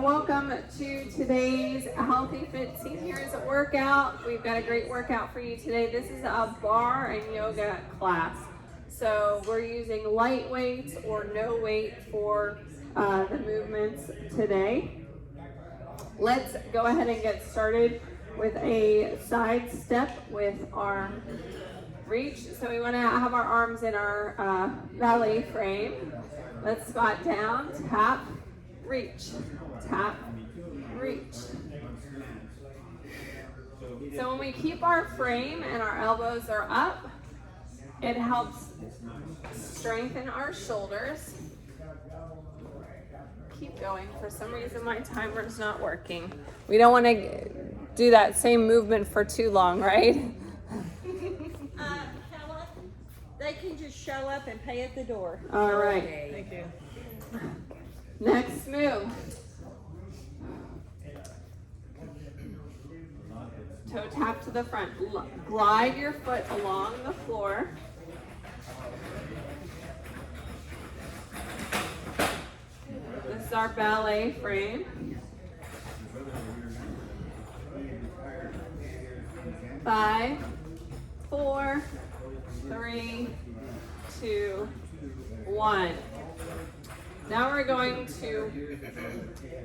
welcome to today's Healthy Fit Seniors workout. We've got a great workout for you today. This is a bar and yoga class. So we're using light weights or no weight for the movements today. Let's go ahead and get started with a side step with our reach. So we want to have our arms in our belly frame. Let's squat down, tap, reach, tap, reach. So when we keep our frame and our elbows are up, it helps strengthen our shoulders. Keep going. For some reason my timer is not working. We don't want to do that same movement for too long, right? They can just show up and pay at the door. All right. Thank you. Next move. Toe tap to the front. Glide your foot along the floor. This is our ballet frame. 5, 4, 3, 2, 1. Now we're going to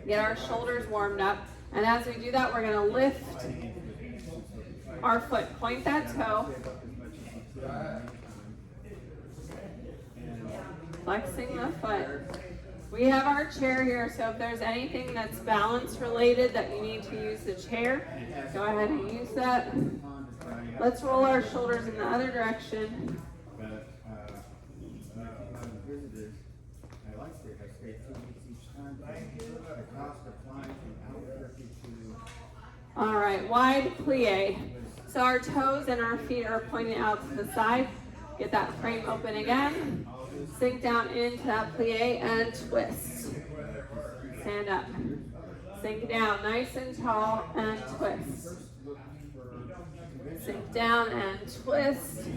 get our shoulders warmed up, and as we do that, we're going to lift our foot. Point that toe. Flexing the foot. We have our chair here, so if there's anything that's balance related that you need to use the chair, go ahead and use that. Let's roll our shoulders in the other direction. All right, wide plie. So our toes and our feet are pointing out to the side. Get that frame open again. Sink down into that plie and twist. Stand up. Sink down nice and tall and twist. Sink down and twist.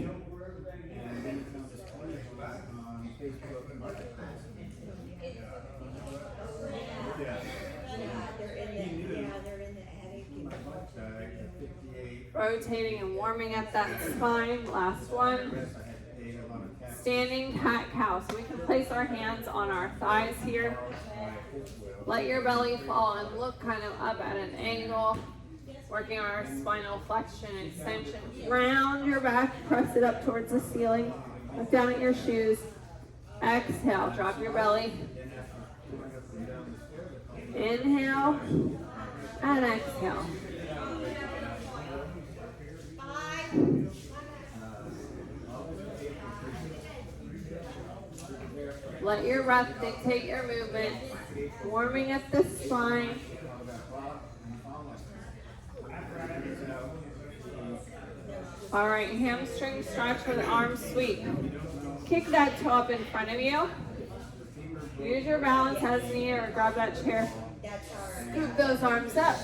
Rotating and warming up that spine. Last one. Standing cat-cow. So we can place our hands on our thighs here. Let your belly fall and look kind of up at an angle. Working our spinal flexion and extension. Round your back. Press it up towards the ceiling. Look down at your shoes. Exhale. Drop your belly. Inhale and exhale. Let your breath dictate your movement. Warming up the spine. All right, hamstring stretch with arm sweep. Kick that toe up in front of you. Use your balance as needed or grab that chair. Scoop those arms up.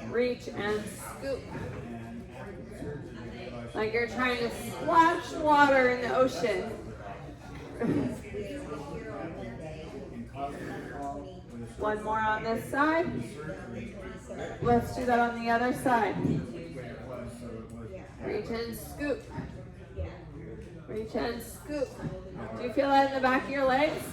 Reach and scoop. Like you're trying to splash water in the ocean. One more on this side. Let's do that on the other side. Reach and scoop. Reach and scoop. Do you feel that in the back of your legs?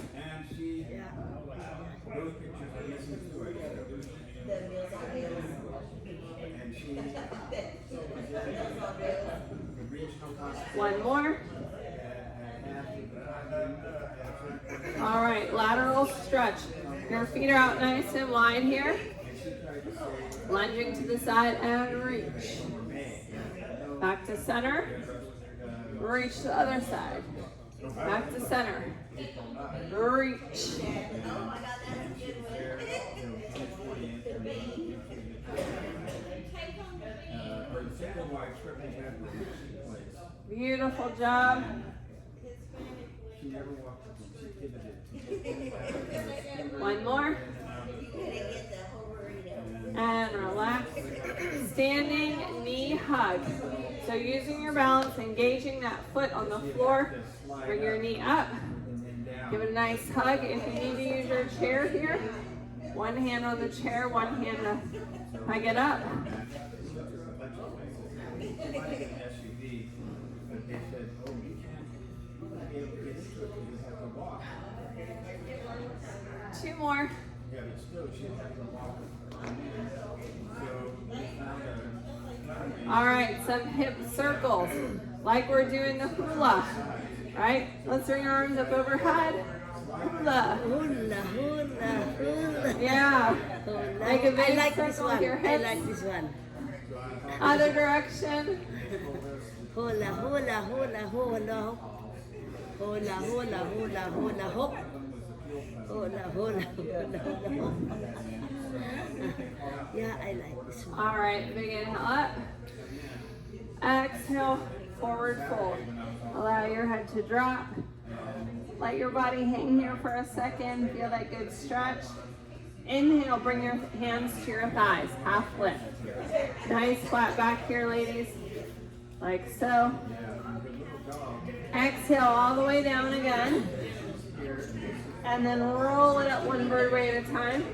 One more. All right, lateral stretch. Your feet are out nice and wide here. Lunging to the side and reach. Back to center. Reach to the other side. Back to center. Reach. Beautiful job. One more. And relax. Standing knee hug. So using your balance, engaging that foot on the floor, bring your knee up. Give it a nice hug. If you need to use your chair here, One hand on the chair, one hand to hike it up. Two more. All right, some hip circles, like we're doing the hula, right? Let's bring our arms up overhead. Hula. Hula, hula, hula. Yeah. Hula. Make a big I like this circle one. with your I hips. like this one. Other direction. Hula, hula, hula, hula. Hula, hula, hula, hula, hop. Hula, hula, hula, hula, hop. Yeah, I like this one. All right, big inhale up. Exhale, forward fold. Allow your head to drop. Let your body hang here for a second. Feel that good stretch. Inhale, bring your hands to your thighs, half lift. Nice flat back here, ladies, like so. Exhale all the way down again. And then roll it up one vertebrae at a time.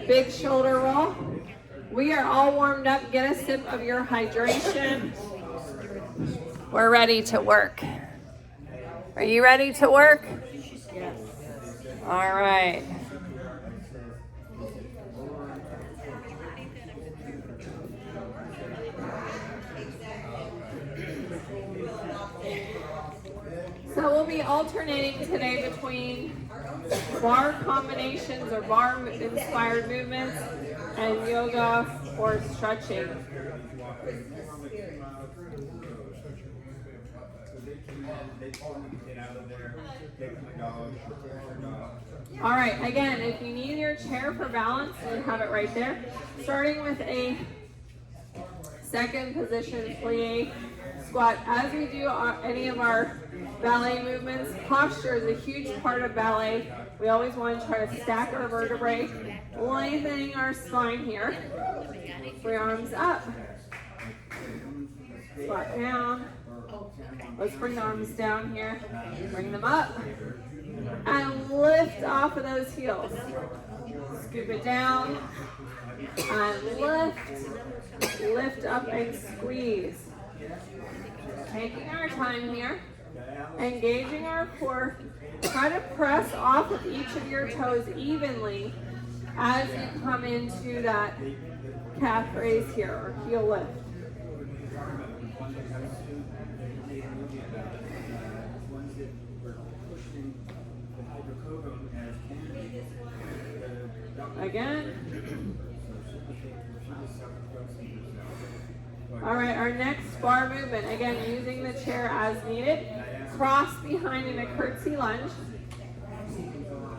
Big shoulder roll. We are all warmed up. Get a sip of your hydration. We're ready to work. Are you ready to work? Yes. All right. So we'll be alternating today between bar combinations or bar inspired movements and yoga or stretching. All right, again, if you need your chair for balance, you have it right there. Starting with a second position plie squat. As we do any of our ballet movements, posture is a huge part of ballet. We always want to try to stack our vertebrae, lengthening our spine here. Bring arms up. Squat down. Let's bring the arms down here. Bring them up. And lift off of those heels. Scoop it down. And lift. Lift up and squeeze. Taking our time here. Engaging our core. Try to press off of each of your toes evenly as you come into that calf raise here or heel lift. Again. All right, our next bar movement. Again, using the chair as needed. Cross behind in a curtsy lunge.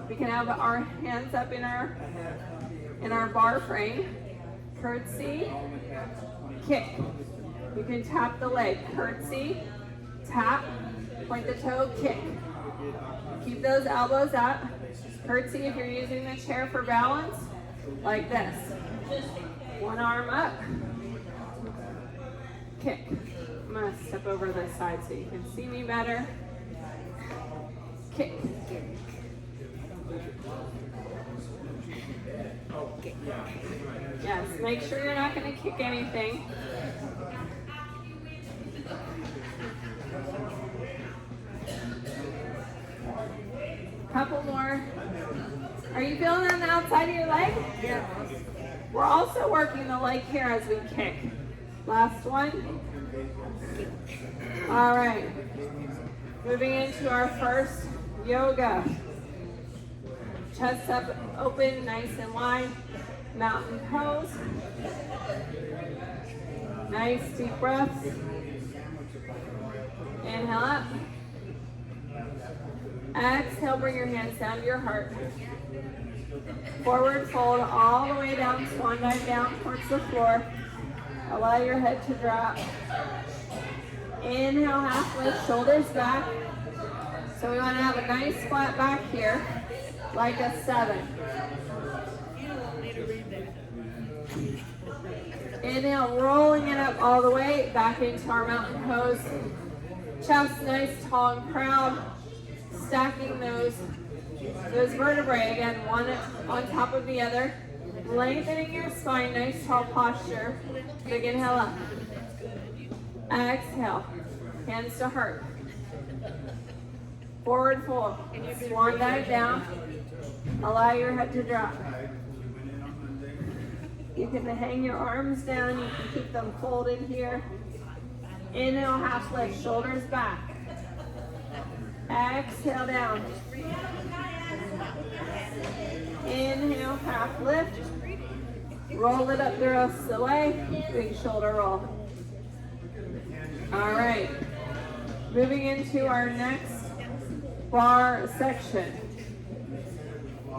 We can have our hands up in our bar frame. Curtsy, kick. You can tap the leg. Curtsy, tap, point the toe, kick. Keep those elbows up. Curtsy if you're using the chair for balance, like this. One arm up. Kick. I'm going to step over this side so you can see me better. Kick. Yes, make sure you're not going to kick anything. Couple more. Are you feeling it on the outside of your leg? Yeah. We're also working the leg here as we kick. Last one. All right. Moving into our first yoga. Chest up, open, nice and wide. Mountain pose. Nice deep breaths. Inhale up. Exhale, bring your hands down to your heart. Forward fold all the way down, swan dive down towards the floor. Allow your head to drop. Inhale, half lift, shoulders back. So we want to have a nice flat back here, like a 7. Inhale, rolling it up all the way, back into our mountain pose. Chest nice, tall, and proud. Stacking those Those vertebrae, again, one on top of the other. Lengthening your spine, nice tall posture. Big inhale up. Exhale. Hands to heart. Forward fold. Swan dive down. Allow your head to drop. You can hang your arms down. You can keep them folded here. Inhale, half lift, shoulders back. Exhale down. Inhale, half lift. Roll it up the rest of the way. Big shoulder roll. All right. Moving into our next bar section.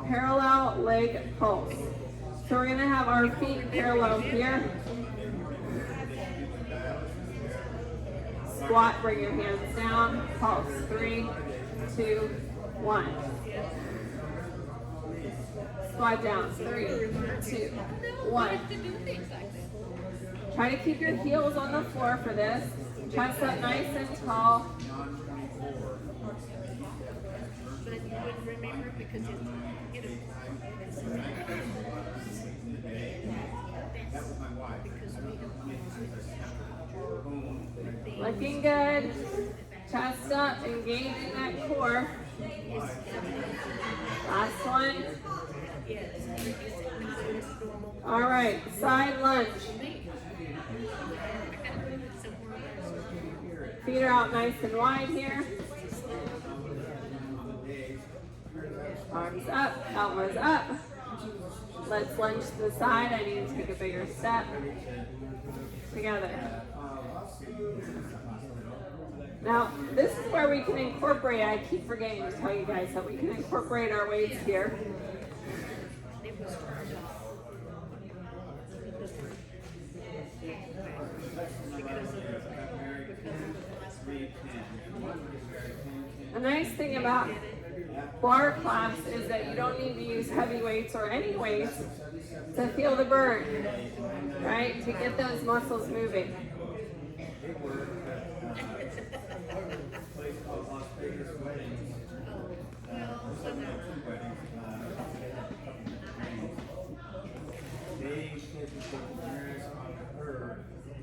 Parallel leg pulse. So we're gonna have our feet parallel here. Squat, bring your hands down. Pulse, 3, 2, 1. Squat down, 3, 2, 1. Try to keep your heels on the floor for this. Chest up nice and tall. But you wouldn't remember because Looking good. Chest up, engaging that core. Last one. All right, side lunge. Feet are out nice and wide here. Arms up, elbows up. Let's lunge to the side. I need to take a bigger step. Together. Now, this is where we can incorporate, I keep forgetting to tell you guys that we can incorporate our weights here. A nice thing about bar class is that you don't need to use heavy weights or any weights to feel the burn, right? To get those muscles moving.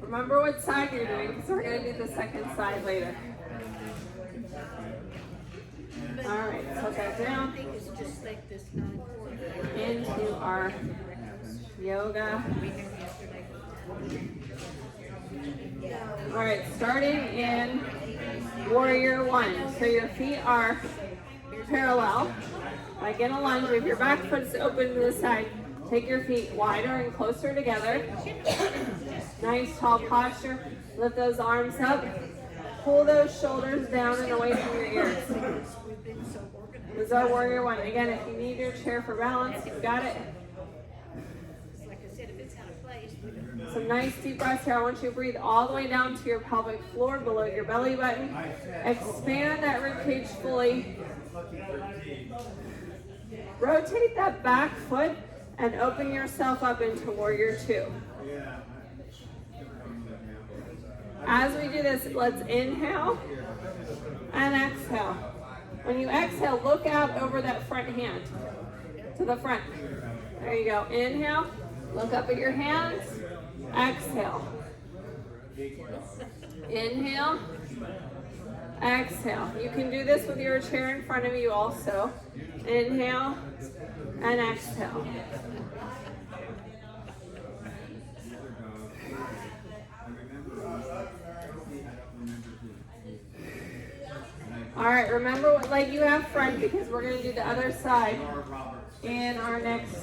Remember what side you're doing because we're going to do the second side later. All right, so back down into our yoga. All right, starting in warrior one. So your feet are parallel, like in a lunge. If your back foot's open to the side, take your feet wider and closer together. Nice tall posture. Lift those arms up. Pull those shoulders down and away from your ears. This is our warrior one. Again, if you need your chair for balance, you've got it. Some nice deep breaths here. I want you to breathe all the way down to your pelvic floor, below your belly button. Expand that ribcage fully. Rotate that back foot and open yourself up into warrior two. As we do this, let's inhale and exhale. When you exhale, look out over that front hand to the front. There you go. Inhale, look up at your hands. Exhale. Inhale. Exhale. You can do this with your chair in front of you also. Inhale and exhale. All right, remember what leg you have front because we're going to do the other side in our next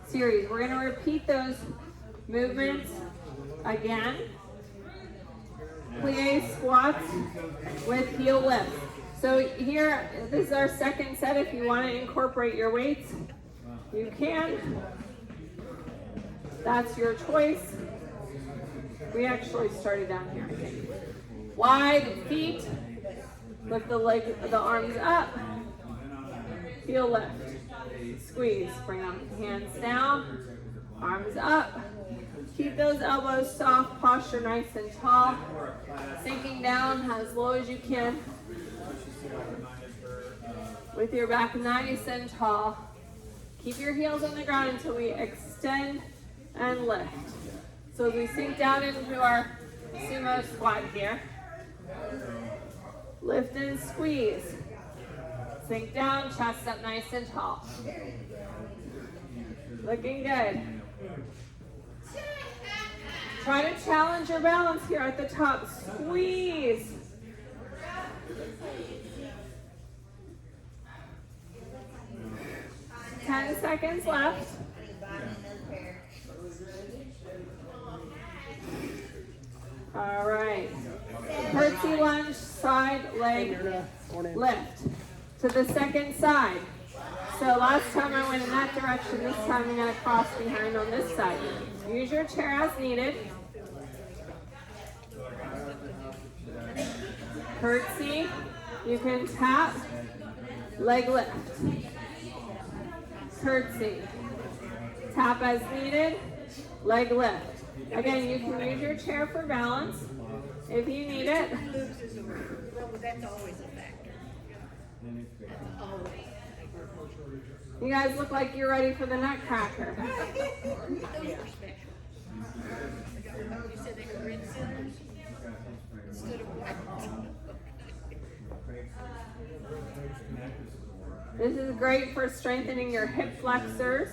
series. We're going to repeat those movements again. Plie squats with heel lift. So here, this is our second set. If you want to incorporate your weights, you can. That's your choice. We actually started down here, I think. Wide feet. Lift the arms up. Heel lift. Squeeze. Bring them hands down. Arms up. Keep those elbows soft. Posture nice and tall. Sinking down as low as you can. with your back nice and tall. Keep your heels on the ground until we extend and lift. So as we sink down into our sumo squat here, lift and squeeze. Sink down, chest up nice and tall. Looking good. Try to challenge your balance here at the top. Squeeze. Ten seconds left. All right. Curtsy lunge, side leg lift to the second side. So last time I went in that direction, this time I'm going to cross behind on this side. Use your chair as needed. Curtsy, you can tap, leg lift. Curtsy, tap as needed, leg lift. Again, you can use your chair for balance if you need it. Well, that's always a factor. That's always. You guys look like you're ready for the nutcracker. Those are special. You said they were red centers instead of white. This is great for strengthening your hip flexors.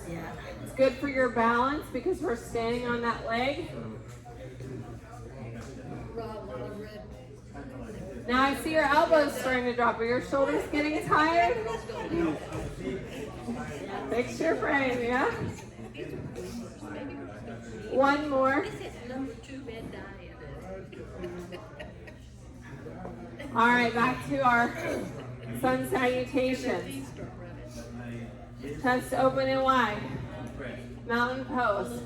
It's good for your balance because we're standing on that leg. Now I see your elbows starting to drop. Are your shoulders getting tired? Fix your frame, yeah? One more. Number 2 bed diet. All right, back to our sun salutations. Chest open and wide. Mountain pose.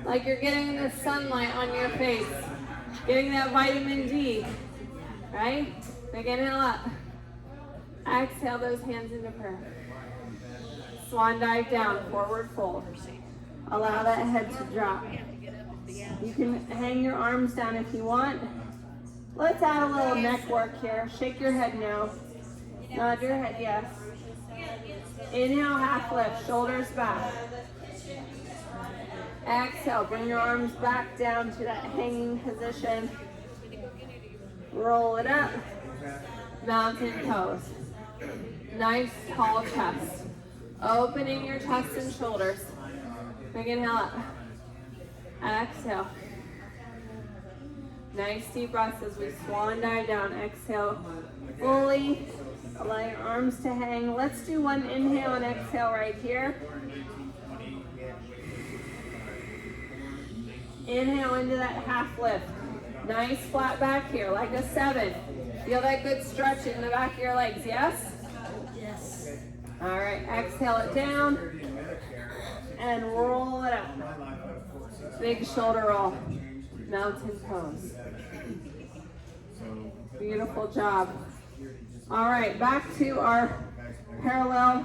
Like you're getting the sunlight on your face. Getting that vitamin D. Right? Big inhale up. Exhale those hands into prayer. Swan dive down, forward fold. Allow that head to drop. You can hang your arms down if you want. Let's add a little neck work here. Shake your head now. Nod your head, yes. Inhale, half lift, shoulders back. Exhale, bring your arms back down to that hanging position. Roll it up. Mountain pose. Nice tall chest. Opening your chest and shoulders. Big inhale up. Exhale. Nice deep breaths as we swan dive down. Exhale fully. Allow your arms to hang. Let's do one inhale and exhale right here. Inhale into that half lift. Nice flat back here, like a 7. Feel that good stretch in the back of your legs, yes? Yes. All right, exhale it down and roll it up. Big shoulder roll, mountain pose. Beautiful job. All right, back to our parallel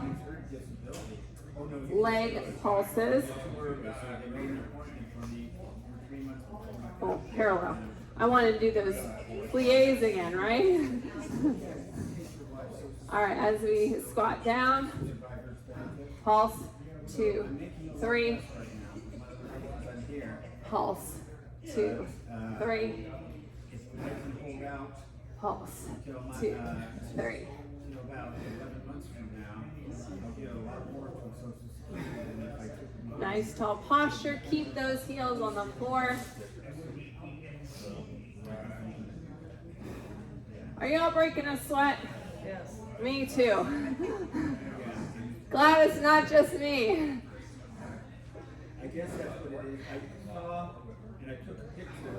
leg pulses. Oh, parallel. I want to do those plies again, right? All right, as we squat down, pulse, 2, 3, pulse, 2, 3, pulse, 2, 3. Nice tall posture. Keep those heels on the floor. Are y'all breaking a sweat? Yes. Me too. Glad it's not just me. I guess that's what it is. I saw and I took a picture.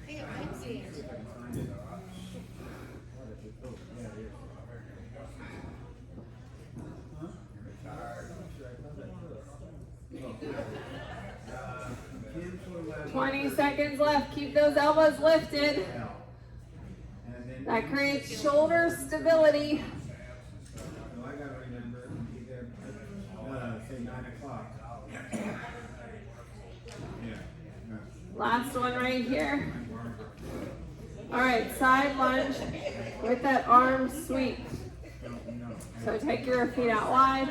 Hey, I see it. 20 seconds left. Keep those elbows lifted. That creates shoulder stability. I gotta remember to be there, say 9 o'clock. Yeah. Last one right here. All right, side lunge with that arm sweep. So take your feet out wide.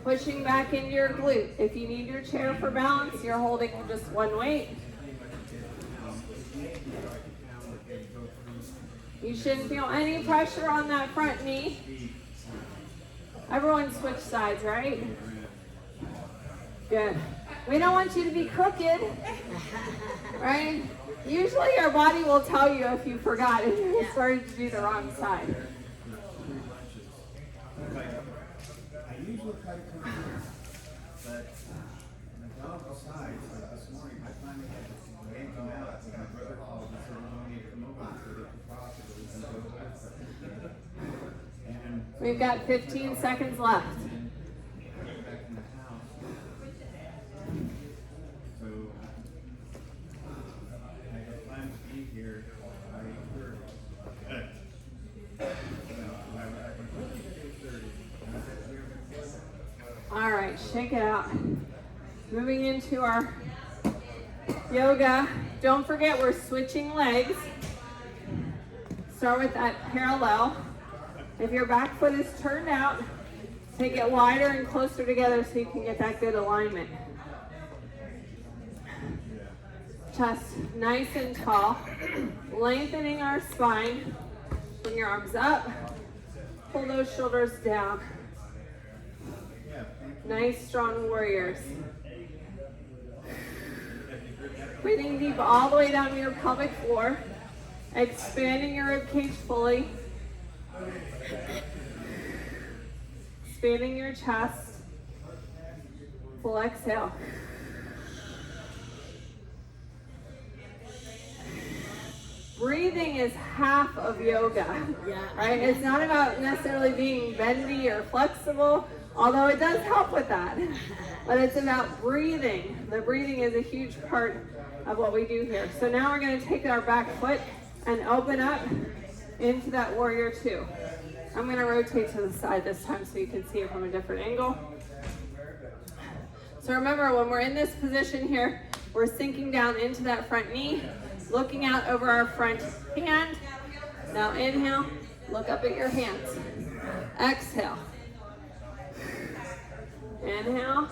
Pushing back into your glute. If you need your chair for balance, you're holding just one weight. You shouldn't feel any pressure on that front knee. Everyone switch sides, right? Good. We don't want you to be crooked, right? Usually your body will tell you if you forgot and you started to do the wrong side. I usually try to come here, but when I got off the side, like this morning, I finally had to yank them out. My brother called and said, "You need to come over so that the possibly can go back." And We've got 15 seconds left. get back in the house. So I had planned to be here by 8:30. All right, shake it out. Moving into our yoga. Don't forget we're switching legs. Start with that parallel. If your back foot is turned out, take it wider and closer together so you can get that good alignment. Chest nice and tall. Lengthening our spine. Bring your arms up. Pull those shoulders down. Nice, strong warriors. Breathing deep all the way down to your pelvic floor. Expanding your rib cage fully. Expanding your chest. Full exhale. Breathing is half of yoga, right? It's not about necessarily being bendy or flexible, although it does help with that. But it's about breathing. The breathing is a huge part of what we do here. So now we're going to take our back foot and open up into that warrior two. I'm going to rotate to the side this time so you can see it from a different angle. So remember, when we're in this position here, we're sinking down into that front knee, looking out over our front hand. Now inhale, look up at your hands. Exhale. Inhale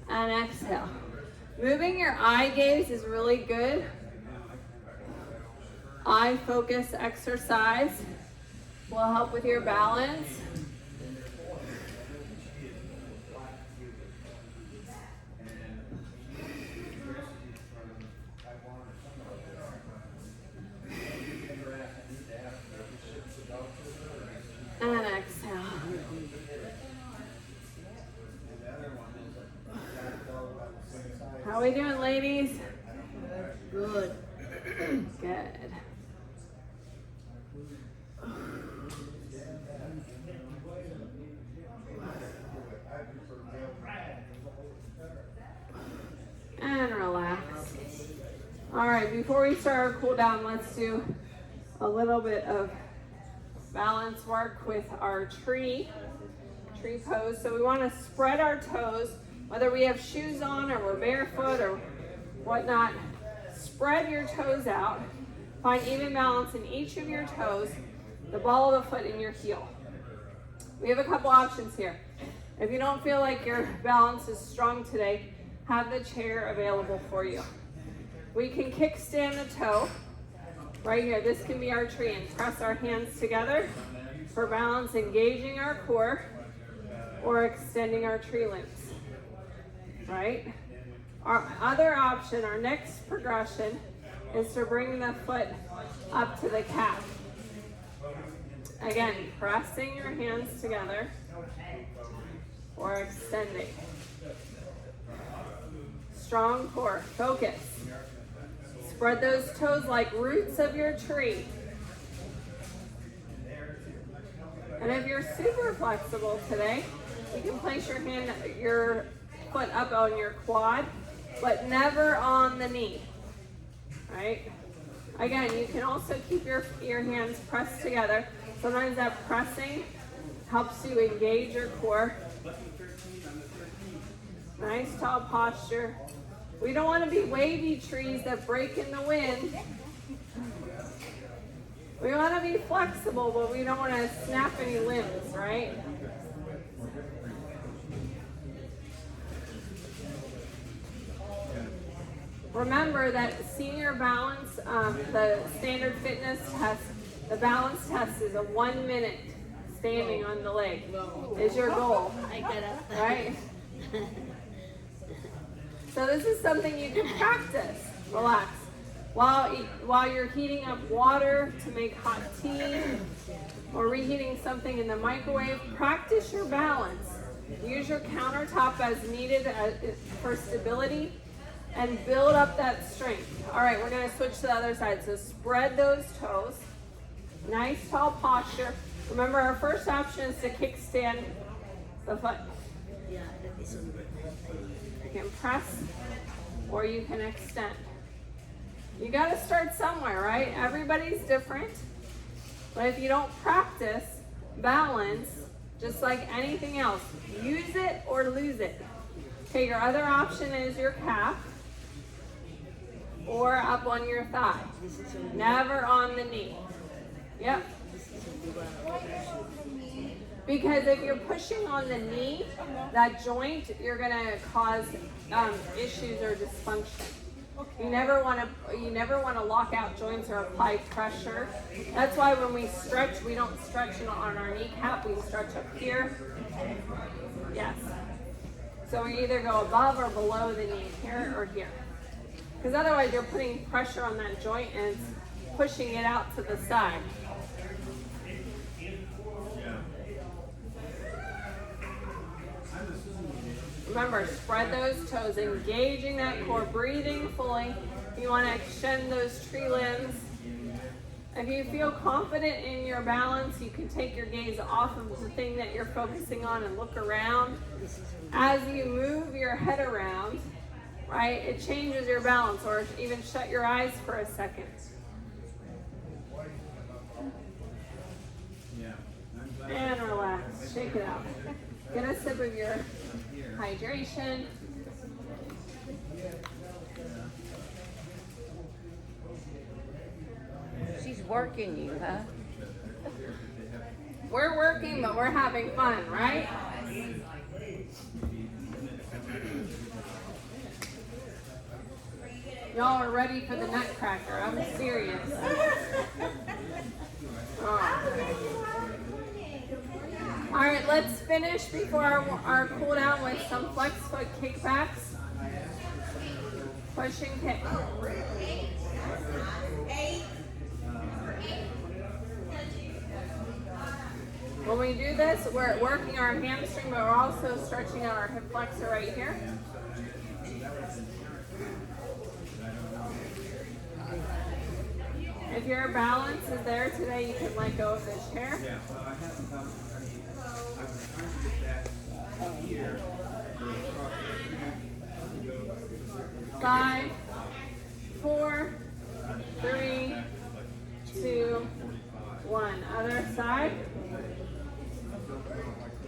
and exhale. Moving your eye gaze is really good. Eye focus exercise will help with your balance. And exhale. How are we doing, ladies? Good. Good. And relax. All right, before we start our cool down, let's do a little bit of balance work with our tree pose. So we want to spread our toes, whether we have shoes on or we're barefoot or whatnot. Spread your toes out. Find even balance in each of your toes, the ball of the foot and your heel. We have a couple options here. If you don't feel like your balance is strong today, have the chair available for you. We can kickstand the toe right here. This can be our tree, and press our hands together for balance, engaging our core or extending our tree limbs, right? Our other option, our next progression, is to bring the foot up to the calf. Again, pressing your hands together or extending. Strong core, focus. Spread those toes like roots of your tree. And if you're super flexible today, you can place your foot up on your quad, but never on the knee, right? Again, you can also keep your hands pressed together. Sometimes that pressing helps you engage your core Nice tall posture. We don't want to be wavy trees that break in the wind. We want to be flexible, but we don't want to snap any limbs, right? Remember that senior balance, the standard fitness test, the balance test is a 1 minute standing on the leg is your goal, I got up. right? So this is something you can practice. Relax. While you're heating up water to make hot tea or reheating something in the microwave, practice your balance. Use your countertop as needed for stability and build up that strength. All right, we're gonna switch to the other side. So spread those toes. Nice tall posture. Remember, our first option is to kickstand the foot. Yeah, that is on You can press or you can extend. You gotta start somewhere, right? Everybody's different. But if you don't practice balance, just like anything else, use it or lose it. Okay, your other option is your calf or up on your thigh. Never on the knee. Yep. Because if you're pushing on the knee, that joint, you're gonna cause issues or dysfunction. You never want to lock out joints or apply pressure. That's why when we stretch, we don't stretch on our kneecap. We stretch up here. Yes. So we either go above or below the knee, here or here. Because otherwise, you're putting pressure on that joint and it's pushing it out to the side. Remember, spread those toes, engaging that core, breathing fully. You want to extend those tree limbs. If you feel confident in your balance, you can take your gaze off of the thing that you're focusing on and look around. As you move your head around, right, it changes your balance, or even shut your eyes for a second. And relax, shake it out. Get a sip of your hydration. She's working you, huh? We're working, but we're having fun, right? Y'all are ready for the nutcracker. I'm serious. All right, let's finish before our cool down with some flex foot kickbacks. Push and kick. When we do this, we're working our hamstring, but we're also stretching out our hip flexor right here. If your balance is there today, you can let go of the chair. Yeah, well, I haven't done, I was trying to get that here. 5, 4, 3, 2, 1. Other side.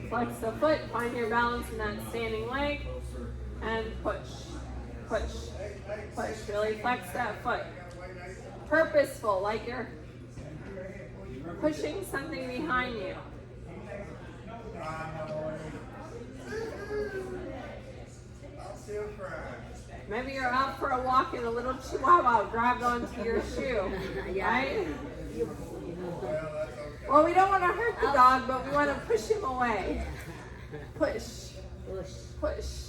Flex the foot, find your balance in that standing leg, and push, push, push. Really flex that foot. Purposeful, like you're pushing something behind you. Maybe you're out for a walk and a little chihuahua grabbed onto your shoe, right? Well, we don't want to hurt the dog, but we want to push him away. Push, push.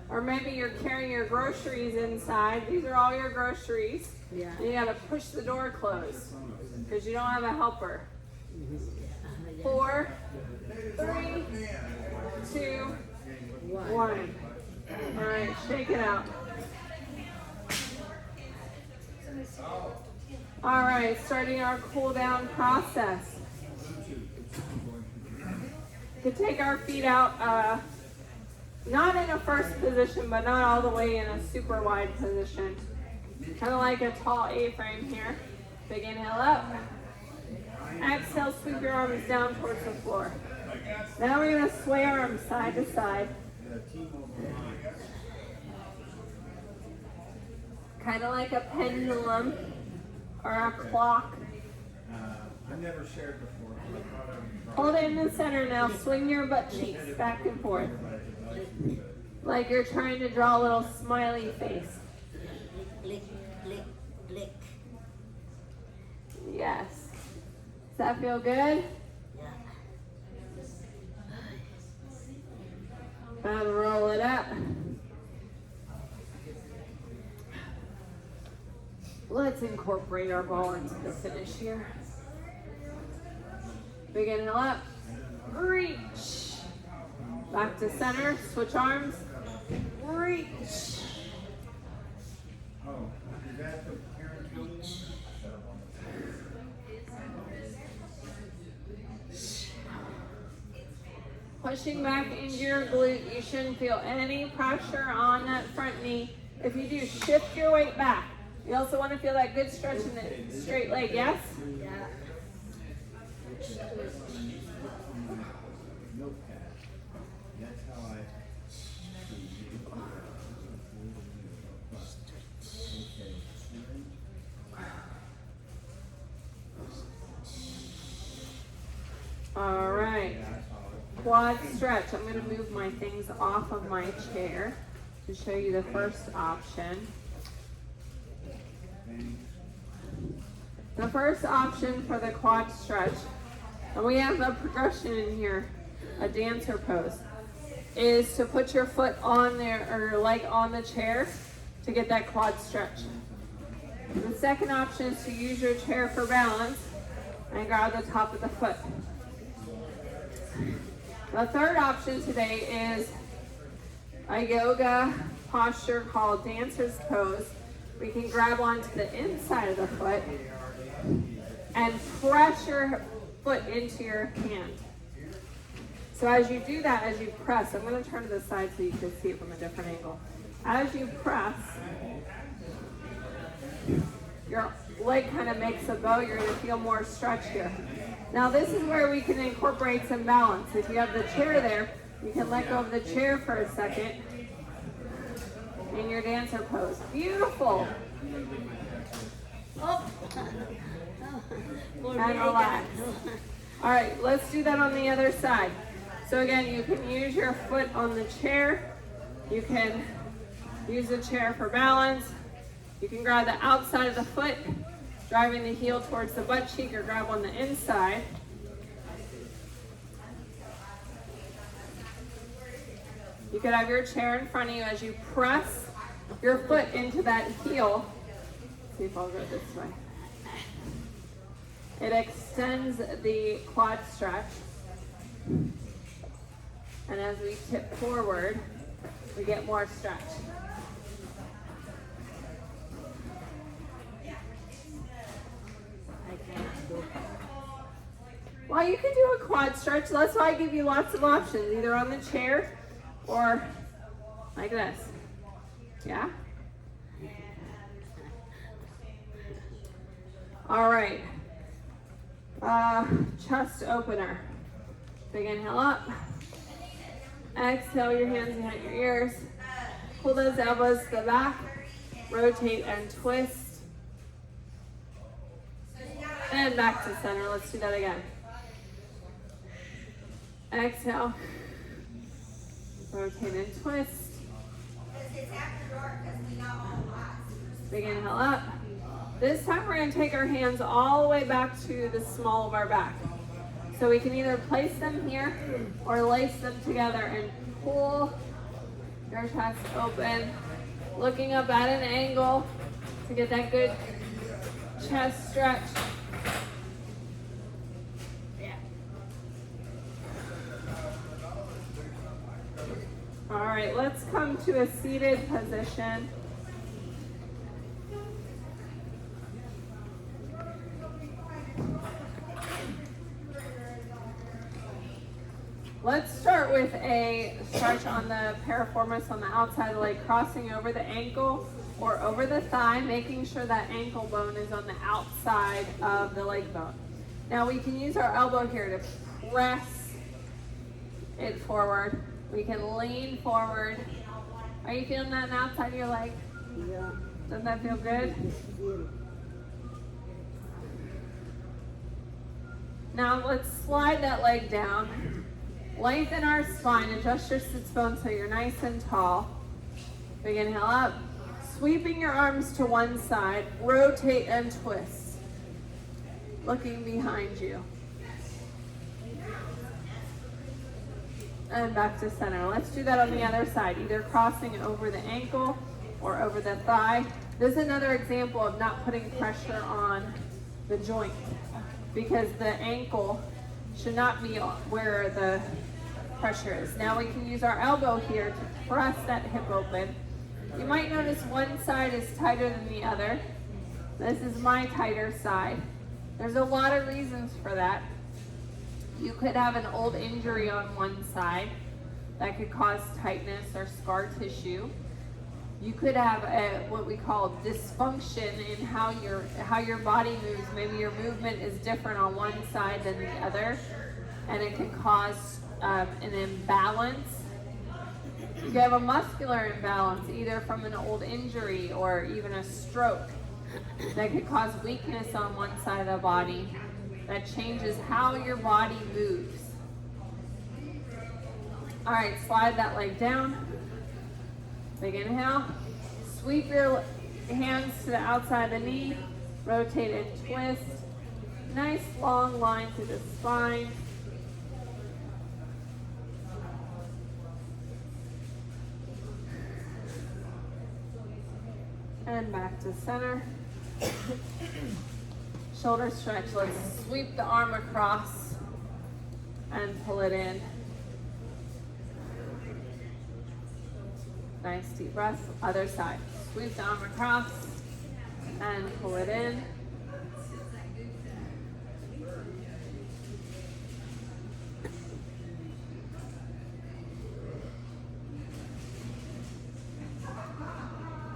Or maybe you're carrying your groceries inside. These are all your groceries. Yeah. And you gotta push the door closed because you don't have a helper. 4, 3, 2, 1. All right, shake it out. All right, starting our cool down process. To take our feet out, not in a first position, but not all the way in a super wide position. Kind of like a tall A-frame here. Big inhale up. Exhale, sweep your arms down towards the floor. Now we're gonna sway arms side to side. the T-Mobile line. Kind of like a pendulum or a clock. I never shared before. So I thought I would Hold it in the center now. Swing your butt cheeks back and forth. Like you're trying to draw a little smiley face. Lick, lick, lick. Yes. Does that feel good? Yeah. And roll it up. Let's incorporate our ball into the finish here. Big inhale up. Reach. Back to center. Switch arms. Reach. Oh, is that the parent building? Pushing back into your glute. You shouldn't feel any pressure on that front knee. If you do, shift your weight back. You also want to feel that good stretch in the straight leg, yes? Yeah. Notepad. That's how I. All right. Quad stretch. I'm going to move my things off of my chair to show you the first option. The first option for the quad stretch, and we have a progression in here, a dancer pose, is to put your foot on there or your leg on the chair to get that quad stretch. The second option is to use your chair for balance and grab the top of the foot. The third option today is a yoga posture called dancer's pose. We can grab onto the inside of the foot and press your foot into your hand. So as you do that, as you press, I'm going to turn to the side so you can see it from a different angle. As you press, your leg kind of makes a bow. You're going to feel more stretch here. Now this is where we can incorporate some balance. If you have the chair there, you can let go of the chair for a second in your dancer pose. Beautiful. Oh. And relax. All right, let's do that on the other side. So again, you can use your foot on the chair. You can use the chair for balance. You can grab the outside of the foot, driving the heel towards the butt cheek, or grab on the inside. You could have your chair in front of you as you press your foot into that heel. Let's see if I'll go this way. It extends the quad stretch. And as we tip forward, we get more stretch. Well, you can do a quad stretch. That's why I give you lots of options, either on the chair or like this. Yeah? All right. Chest opener. Big inhale up. Exhale, your hands behind your ears. Pull those elbows to the back. Rotate and twist. And back to center. Let's do that again. Exhale. Rotate and twist. Big inhale up. This time we're going to take our hands all the way back to the small of our back. So we can either place them here or lace them together and pull your chest open, looking up at an angle to get that good chest stretch. All right, let's come to a seated position. Let's start with a stretch on the piriformis on the outside of the leg, crossing over the ankle or over the thigh, making sure that ankle bone is on the outside of the leg bone. Now we can use our elbow here to press it forward. We can lean forward. Are you feeling that on the outside of your leg? Yeah. Doesn't that feel good? Now let's slide that leg down. Lengthen our spine. Adjust your sits bones so you're nice and tall. Big inhale up. Sweeping your arms to one side. Rotate and twist. Looking behind you. And back to center. Let's do that on the other side, either crossing over the ankle or over the thigh. This is another example of not putting pressure on the joint, because the ankle should not be where the pressure is. Now we can use our elbow here to press that hip open. You might notice one side is tighter than the other. This is my tighter side. There's a lot of reasons for that. You could have an old injury on one side that could cause tightness or scar tissue. You could have what we call dysfunction in how your body moves. Maybe your movement is different on one side than the other, and it can cause an imbalance. You could have a muscular imbalance, either from an old injury or even a stroke, that could cause weakness on one side of the body. That changes how your body moves. All right, slide that leg down. Big inhale. Sweep your hands to the outside of the knee. Rotate and twist. Nice long line through the spine. And back to center. Shoulder stretch. Let's sweep the arm across and pull it in. Nice deep breath. Other side. Sweep the arm across and pull it in.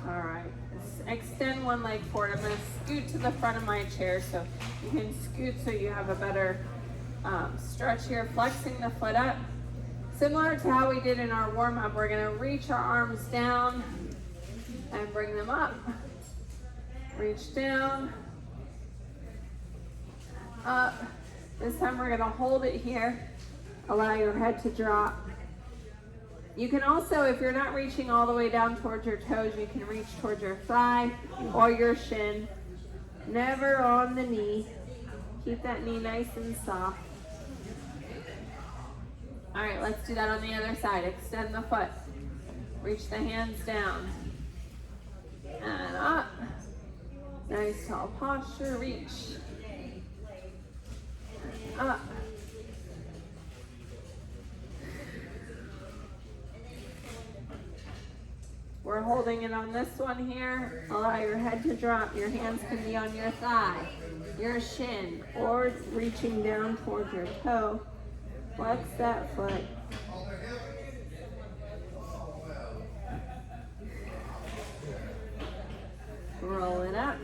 All right. Extend one leg forward. I'm going to scoot to the front of my chair so you can scoot so you have a better stretch here. Flexing the foot up. Similar to how we did in our warm-up, we're going to reach our arms down and bring them up. Reach down, up. This time we're going to hold it here. Allow your head to drop. You can also, if you're not reaching all the way down towards your toes, you can reach towards your thigh or your shin. Never on the knee. Keep that knee nice and soft. All right, let's do that on the other side. Extend the foot. Reach the hands down. And up. Nice tall posture. Reach. Up. We're holding it on this one here. Allow your head to drop. Your hands can be on your thigh, your shin, or reaching down towards your toe. Flex that foot. Roll it up.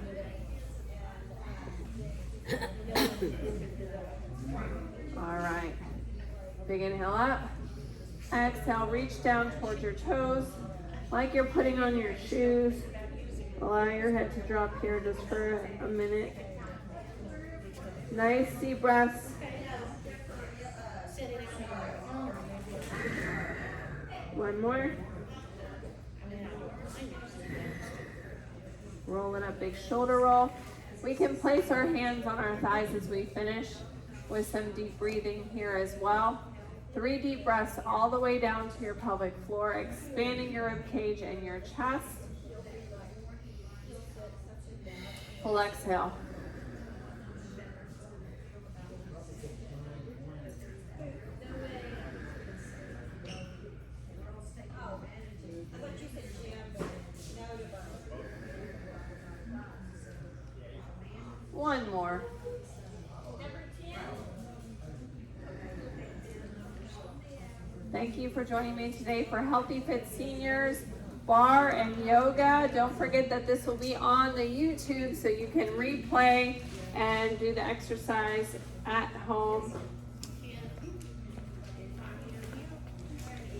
All right. Big inhale up. Exhale, reach down towards your toes like you're putting on your shoes. Allow your head to drop here just for a minute. Nice deep breaths. One more. Roll it up, big shoulder roll. We can place our hands on our thighs as we finish with some deep breathing here as well. 3 deep breaths all the way down to your pelvic floor, expanding your rib cage and your chest. Full exhale. One more. Thank you for joining me today for Healthy Fit Seniors, Barre and Yoga. Don't forget that this will be on the YouTube so you can replay and do the exercise at home.